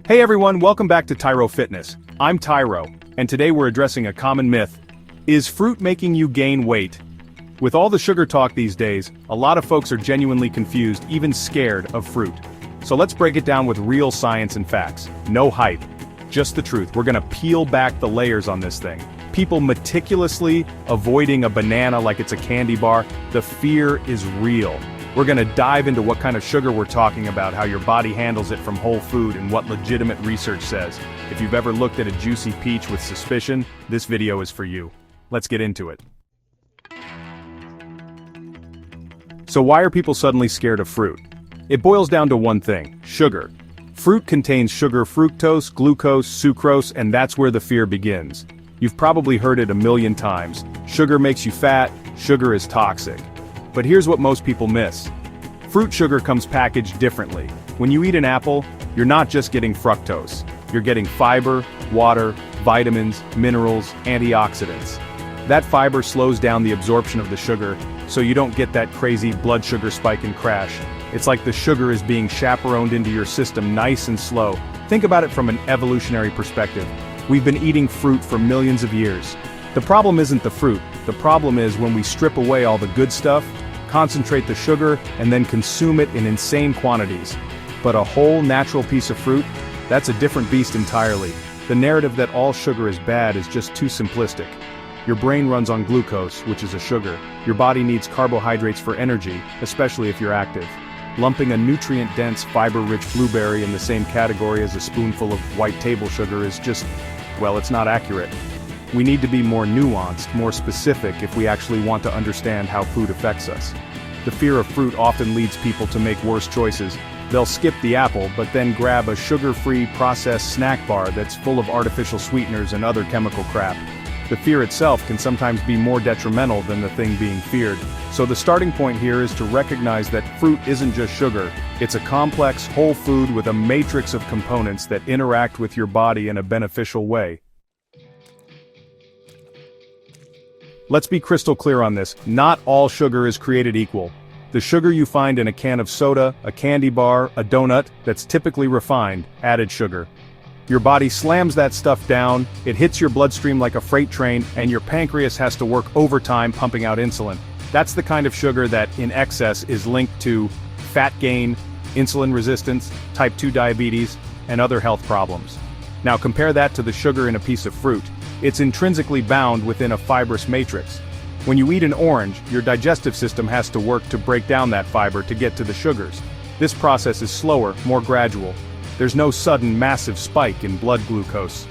Hey everyone, welcome back to Tyro Fitness. I'm Tyro, and today we're addressing a common myth. Is fruit making you gain weight? With all the sugar talk these days, a lot of folks are genuinely confused, even scared of fruit. So let's break it down with real science and facts. No hype, just the truth. We're gonna peel back the layers on this thing. People meticulously avoiding a banana like it's a candy bar. The fear is real. We're gonna dive into what kind of sugar we're talking about, how your body handles it from whole food, and what legitimate research says. If you've ever looked at a juicy peach with suspicion, this video is for you. Let's get into it. So why are people suddenly scared of fruit? It boils down to one thing: sugar. Fruit contains sugar, fructose, glucose, sucrose, and that's where the fear begins. You've probably heard it a million times. Sugar makes you fat, sugar is toxic. But here's what most people miss. Fruit sugar comes packaged differently. When you eat an apple, you're not just getting fructose. You're getting fiber, water, vitamins, minerals, antioxidants. That fiber slows down the absorption of the sugar, so you don't get that crazy blood sugar spike and crash. It's like the sugar is being chaperoned into your system nice and slow. Think about it from an evolutionary perspective. We've been eating fruit for millions of years. The problem isn't the fruit. The problem is when we strip away all the good stuff, concentrate the sugar, and then consume it in insane quantities. But a whole natural piece of fruit? That's a different beast entirely. The narrative that all sugar is bad is just too simplistic. Your brain runs on glucose, which is a sugar. Your body needs carbohydrates for energy, especially if you're active. Lumping a nutrient-dense, fiber-rich blueberry in the same category as a spoonful of white table sugar is just, well, it's not accurate. We need to be more nuanced, more specific if we actually want to understand how food affects us. The fear of fruit often leads people to make worse choices. They'll skip the apple, but then grab a sugar-free processed snack bar that's full of artificial sweeteners and other chemical crap. The fear itself can sometimes be more detrimental than the thing being feared. So the starting point here is to recognize that fruit isn't just sugar. It's a complex, whole food with a matrix of components that interact with your body in a beneficial way. Let's be crystal clear on this. Not all sugar is created equal. The sugar you find in a can of soda, a candy bar, a donut, that's typically refined, added sugar. Your body slams that stuff down, it hits your bloodstream like a freight train, and your pancreas has to work overtime pumping out insulin. That's the kind of sugar that, in excess, is linked to fat gain, insulin resistance, type 2 diabetes, and other health problems. Now compare that to the sugar in a piece of fruit. It's intrinsically bound within a fibrous matrix. When you eat an orange, your digestive system has to work to break down that fiber to get to the sugars. This process is slower, more gradual. There's no sudden massive spike in blood glucose.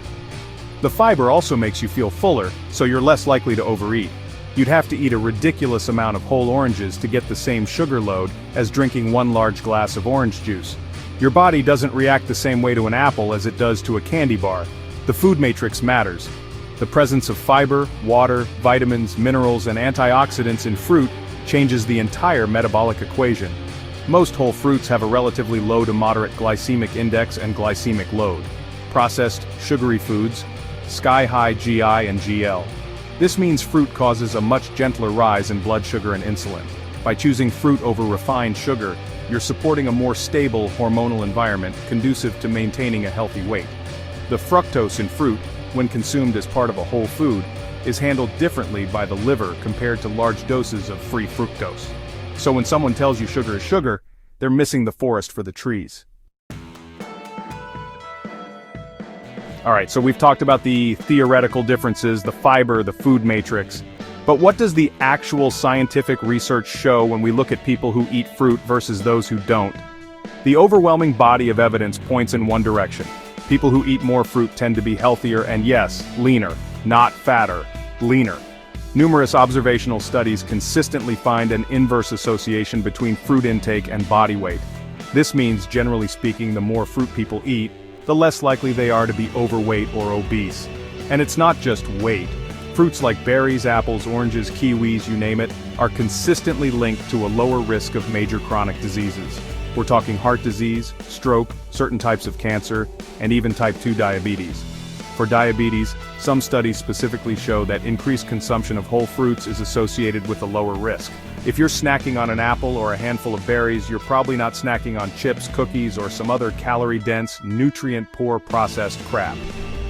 The fiber also makes you feel fuller, so you're less likely to overeat. You'd have to eat a ridiculous amount of whole oranges to get the same sugar load as drinking one large glass of orange juice. Your body doesn't react the same way to an apple as it does to a candy bar. The food matrix matters. The presence of fiber, water, vitamins, minerals, and antioxidants in fruit changes the entire metabolic equation. Most whole fruits have a relatively low to moderate glycemic index and glycemic load. Processed, sugary foods, sky-high GI and GL. This means fruit causes a much gentler rise in blood sugar and insulin. By choosing fruit over refined sugar, you're supporting a more stable hormonal environment conducive to maintaining a healthy weight. The fructose in fruit, when consumed as part of a whole food, is handled differently by the liver compared to large doses of free fructose. So when someone tells you sugar is sugar, they're missing the forest for the trees. Alright, so we've talked about the theoretical differences, the fiber, the food matrix. But what does the actual scientific research show when we look at people who eat fruit versus those who don't? The overwhelming body of evidence points in one direction. People who eat more fruit tend to be healthier and, yes, leaner. Not fatter, leaner. Numerous observational studies consistently find an inverse association between fruit intake and body weight. This means, generally speaking, the more fruit people eat, the less likely they are to be overweight or obese. And it's not just weight. Fruits like berries, apples, oranges, kiwis, you name it, are consistently linked to a lower risk of major chronic diseases. We're talking heart disease, stroke, certain types of cancer, and even type 2 diabetes. For diabetes, some studies specifically show that increased consumption of whole fruits is associated with a lower risk. If you're snacking on an apple or a handful of berries, you're probably not snacking on chips, cookies, or some other calorie-dense, nutrient-poor processed crap.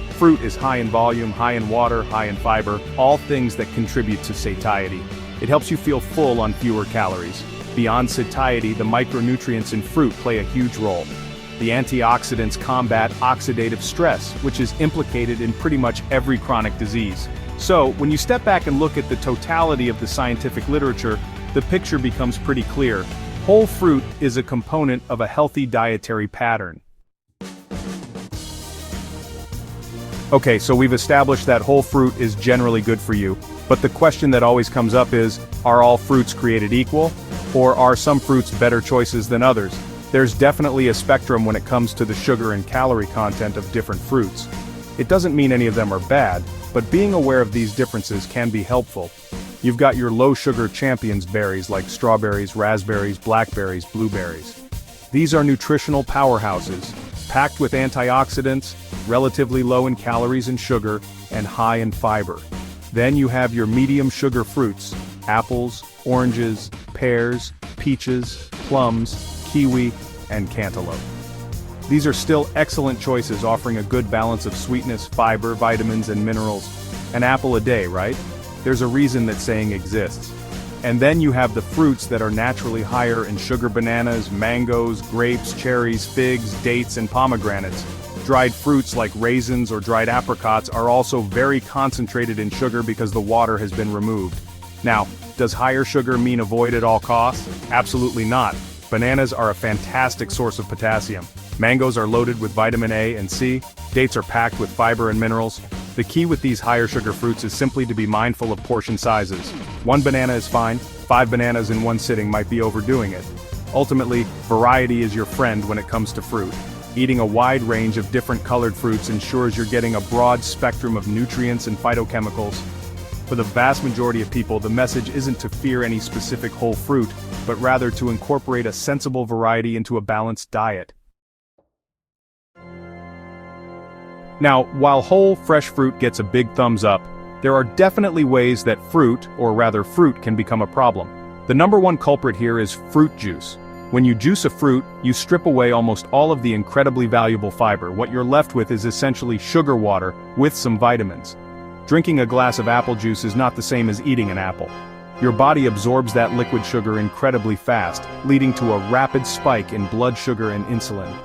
Fruit is high in volume, high in water, high in fiber, all things that contribute to satiety. It helps you feel full on fewer calories. Beyond satiety, the micronutrients in fruit play a huge role. The antioxidants combat oxidative stress, which is implicated in pretty much every chronic disease. So, when you step back and look at the totality of the scientific literature, the picture becomes pretty clear. Whole fruit is a component of a healthy dietary pattern. Okay, so we've established that whole fruit is generally good for you, but the question that always comes up is, are all fruits created equal? Or are some fruits better choices than others? There's definitely a spectrum when it comes to the sugar and calorie content of different fruits. It doesn't mean any of them are bad, but being aware of these differences can be helpful. You've got your low-sugar champions berries like strawberries, raspberries, blackberries, blueberries. These are nutritional powerhouses, packed with antioxidants, relatively low in calories and sugar, and high in fiber. Then you have your medium sugar fruits, apples, oranges, pears, peaches, plums, kiwi, and cantaloupe. These are still excellent choices offering a good balance of sweetness, fiber, vitamins, and minerals. An apple a day, right? There's a reason that saying exists. And then you have the fruits that are naturally higher in sugar: bananas, mangoes, grapes, cherries, figs, dates, and pomegranates. Dried fruits like raisins or dried apricots are also very concentrated in sugar because the water has been removed. Now, does higher sugar mean avoid at all costs? Absolutely not. Bananas are a fantastic source of potassium. Mangoes are loaded with vitamin A and C. Dates are packed with fiber and minerals. The key with these higher sugar fruits is simply to be mindful of portion sizes. 1 banana is fine, 5 bananas in one sitting might be overdoing it. Ultimately, variety is your friend when it comes to fruit. Eating a wide range of different colored fruits ensures you're getting a broad spectrum of nutrients and phytochemicals. For the vast majority of people, the message isn't to fear any specific whole fruit, but rather to incorporate a sensible variety into a balanced diet. Now, while whole, fresh fruit gets a big thumbs up, there are definitely ways that fruit can become a problem. The number one culprit here is fruit juice. When you juice a fruit, you strip away almost all of the incredibly valuable fiber. What you're left with is essentially sugar water with some vitamins. Drinking a glass of apple juice is not the same as eating an apple. Your body absorbs that liquid sugar incredibly fast, leading to a rapid spike in blood sugar and insulin.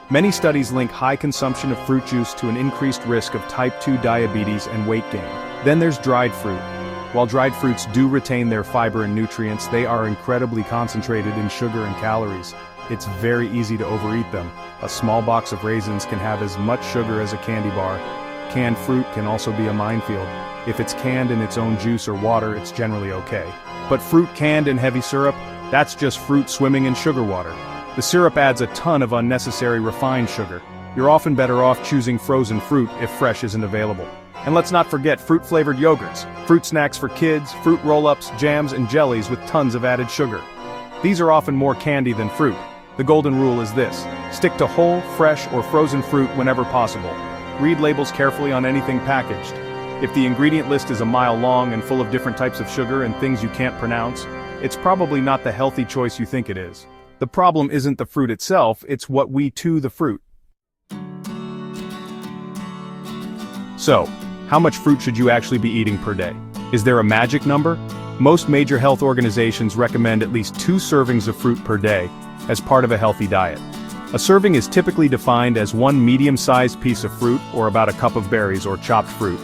Many studies link high consumption of fruit juice to an increased risk of type 2 diabetes and weight gain. Then there's dried fruit. While dried fruits do retain their fiber and nutrients, they are incredibly concentrated in sugar and calories. It's very easy to overeat them. A small box of raisins can have as much sugar as a candy bar. Canned fruit can also be a minefield. If it's canned in its own juice or water, it's generally okay. But fruit canned in heavy syrup? That's just fruit swimming in sugar water. The syrup adds a ton of unnecessary refined sugar. You're often better off choosing frozen fruit if fresh isn't available. And let's not forget fruit-flavored yogurts, fruit snacks for kids, fruit roll-ups, jams, and jellies with tons of added sugar. These are often more candy than fruit. The golden rule is this: stick to whole, fresh, or frozen fruit whenever possible. Read labels carefully on anything packaged. If the ingredient list is a mile long and full of different types of sugar and things you can't pronounce, it's probably not the healthy choice you think it is. The problem isn't the fruit itself, it's what we to the fruit. So, how much fruit should you actually be eating per day? Is there a magic number? Most major health organizations recommend at least 2 servings of fruit per day as part of a healthy diet. A serving is typically defined as 1 medium-sized piece of fruit or about a cup of berries or chopped fruit.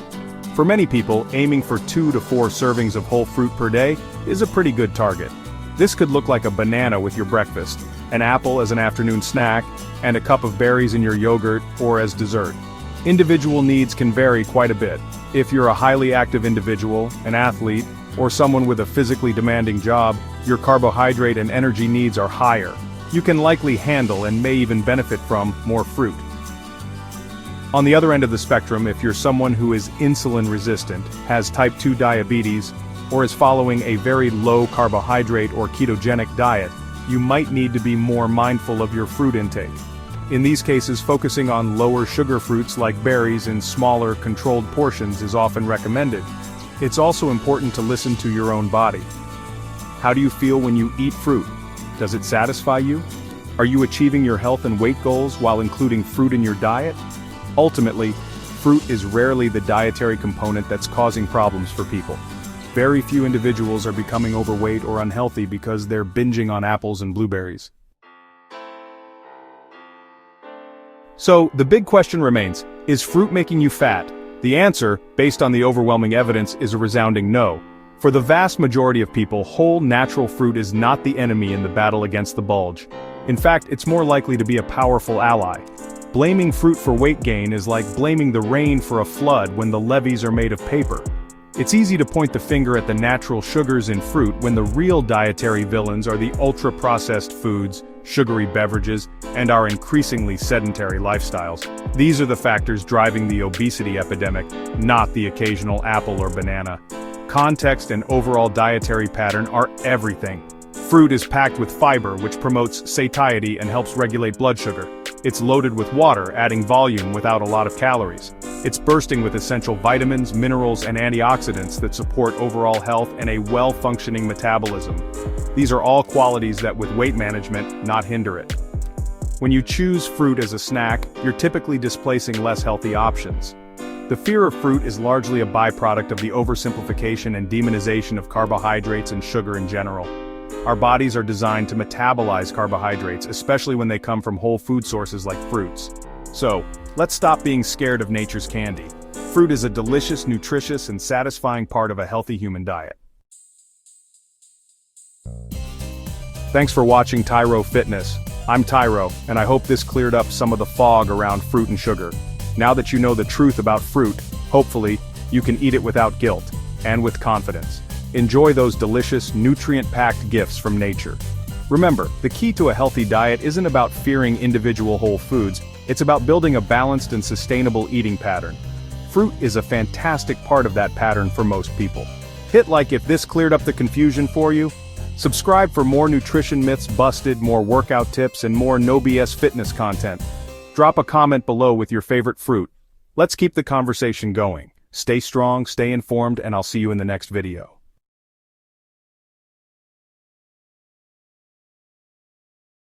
For many people, aiming for 2 to 4 servings of whole fruit per day is a pretty good target. This could look like a banana with your breakfast, an apple as an afternoon snack, and a cup of berries in your yogurt or as dessert. Individual needs can vary quite a bit. If you're a highly active individual, an athlete, or someone with a physically demanding job, your carbohydrate and energy needs are higher. You can likely handle and may even benefit from more fruit. On the other end of the spectrum, if you're someone who is insulin resistant, has type 2 diabetes, or is following a very low carbohydrate or ketogenic diet, you might need to be more mindful of your fruit intake. In these cases, focusing on lower sugar fruits like berries in smaller, controlled portions is often recommended. It's also important to listen to your own body. How do you feel when you eat fruit? Does it satisfy you? Are you achieving your health and weight goals while including fruit in your diet? Ultimately, fruit is rarely the dietary component that's causing problems for people. Very few individuals are becoming overweight or unhealthy because they're binging on apples and blueberries. So, the big question remains, is fruit making you fat? The answer, based on the overwhelming evidence, is a resounding no. For the vast majority of people, whole natural fruit is not the enemy in the battle against the bulge. In fact, it's more likely to be a powerful ally. Blaming fruit for weight gain is like blaming the rain for a flood when the levees are made of paper. It's easy to point the finger at the natural sugars in fruit when the real dietary villains are the ultra-processed foods, sugary beverages, and our increasingly sedentary lifestyles. These are the factors driving the obesity epidemic, not the occasional apple or banana. Context and overall dietary pattern are everything. Fruit is packed with fiber, which promotes satiety and helps regulate blood sugar. It's loaded with water, adding volume without a lot of calories. It's bursting with essential vitamins, minerals, and antioxidants that support overall health and a well-functioning metabolism. These are all qualities that with weight management, not hinder it. When you choose fruit as a snack, you're typically displacing less healthy options. The fear of fruit is largely a byproduct of the oversimplification and demonization of carbohydrates and sugar in general. Our bodies are designed to metabolize carbohydrates, especially when they come from whole food sources like fruits. So, let's stop being scared of nature's candy. Fruit is a delicious, nutritious, and satisfying part of a healthy human diet. Thanks for watching Tyro Fitness. I'm Tyro, and I hope this cleared up some of the fog around fruit and sugar. Now that you know the truth about fruit, hopefully, you can eat it without guilt, and with confidence. Enjoy those delicious, nutrient-packed gifts from nature. Remember, the key to a healthy diet isn't about fearing individual whole foods, it's about building a balanced and sustainable eating pattern. Fruit is a fantastic part of that pattern for most people. Hit like if this cleared up the confusion for you. Subscribe for more nutrition myths busted, more workout tips, and more no BS fitness content. Drop a comment below with your favorite fruit. Let's keep the conversation going. Stay strong, stay informed, and I'll see you in the next video.